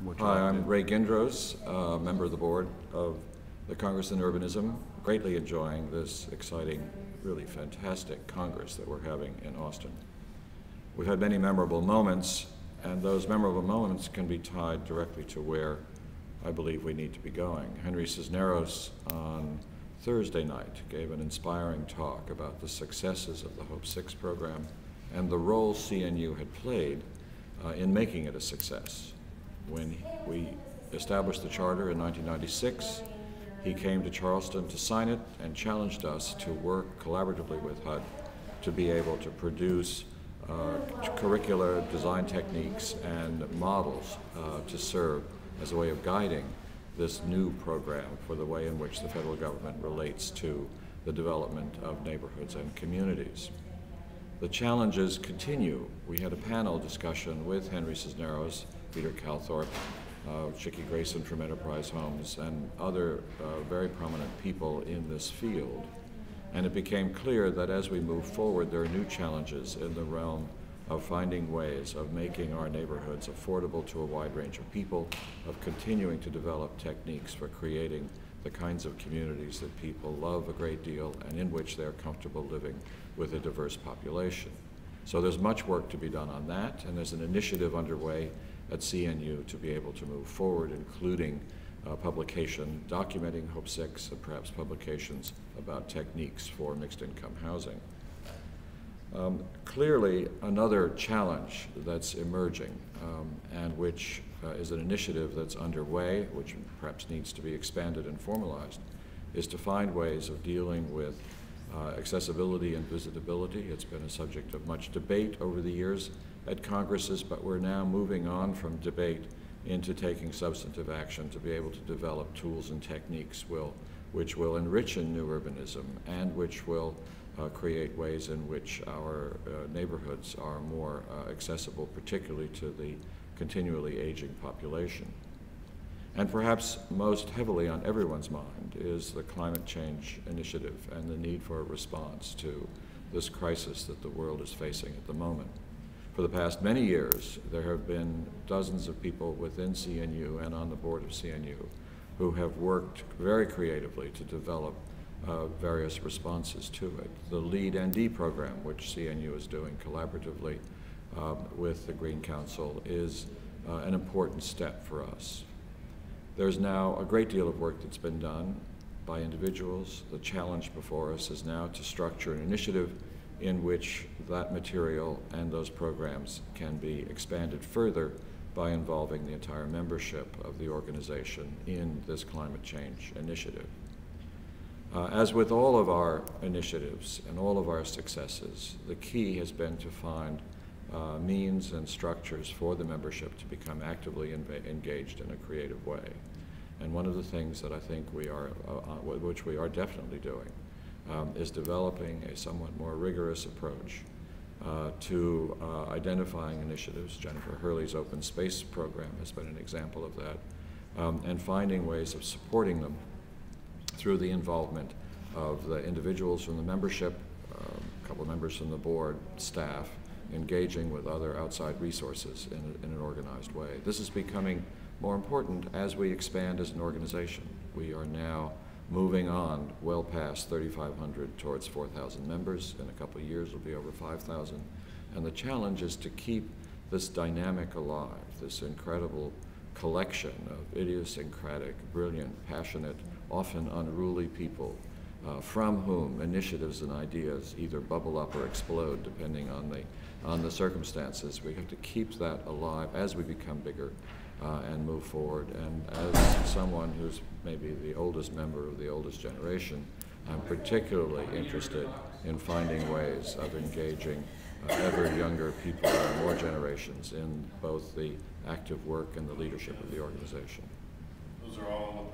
what you Hi, all I'm do. Ray Gindros, member of the board of the Congress on Urbanism, greatly enjoying this exciting, really fantastic Congress that we're having in Austin. We've had many memorable moments, and those memorable moments can be tied directly to where I believe we need to be going. Henry Cisneros on Thursday night gave an inspiring talk about the successes of the Hope 6 program and the role CNU had played in making it a success. When we established the charter in 1996, he came to Charleston to sign it and challenged us to work collaboratively with HUD to be able to produce curricular design techniques and models to serve as a way of guiding this new program for the way in which the federal government relates to the development of neighborhoods and communities. The challenges continue. We had a panel discussion with Henry Cisneros, Peter Calthorpe, Chickie Grayson from Enterprise Homes, and other very prominent people in this field. And it became clear that as we move forward, there are new challenges in the realm of finding ways of making our neighborhoods affordable to a wide range of people, of continuing to develop techniques for creating the kinds of communities that people love a great deal and in which they're comfortable living with a diverse population. So there's much work to be done on that, and there's an initiative underway at CNU to be able to move forward, including publication documenting Hope 6 and perhaps publications about techniques for mixed income housing. Clearly, another challenge that's emerging and which is an initiative that's underway, which perhaps needs to be expanded and formalized, is to find ways of dealing with accessibility and visitability. It's been a subject of much debate over the years at Congresses, but we're now moving on from debate into taking substantive action to be able to develop tools and techniques which will enrich in new urbanism and which will create ways in which our neighborhoods are more accessible, particularly to the continually aging population. And perhaps most heavily on everyone's mind is the climate change initiative and the need for a response to this crisis that the world is facing at the moment. For the past many years, there have been dozens of people within CNU and on the board of CNU who have worked very creatively to develop various responses to it. The LEAD ND program, which CNU is doing collaboratively with the Green Council, is an important step for us. There's now a great deal of work that's been done by individuals. The challenge before us is now to structure an initiative in which that material and those programs can be expanded further by involving the entire membership of the organization in this climate change initiative. As with all of our initiatives and all of our successes, the key has been to find means and structures for the membership to become actively engaged in a creative way. And one of the things that I think we are, which we are definitely doing, is developing a somewhat more rigorous approach to identifying initiatives. Jennifer Hurley's Open Space program has been an example of that, and finding ways of supporting them through the involvement of the individuals from the membership, a couple of members from the board, staff, engaging with other outside resources in an organized way. This is becoming more important as we expand as an organization. We are now moving on well past 3,500 towards 4,000 members. In a couple of years, it'll be over 5,000. And the challenge is to keep this dynamic alive, this incredible collection of idiosyncratic, brilliant, passionate, often unruly people from whom initiatives and ideas either bubble up or explode depending on the circumstances. We have to keep that alive as we become bigger and move forward. And as someone who's maybe the oldest member of the oldest generation, I'm particularly interested in finding ways of engaging ever younger people and more generations in both the active work and the leadership of the organization. Those are all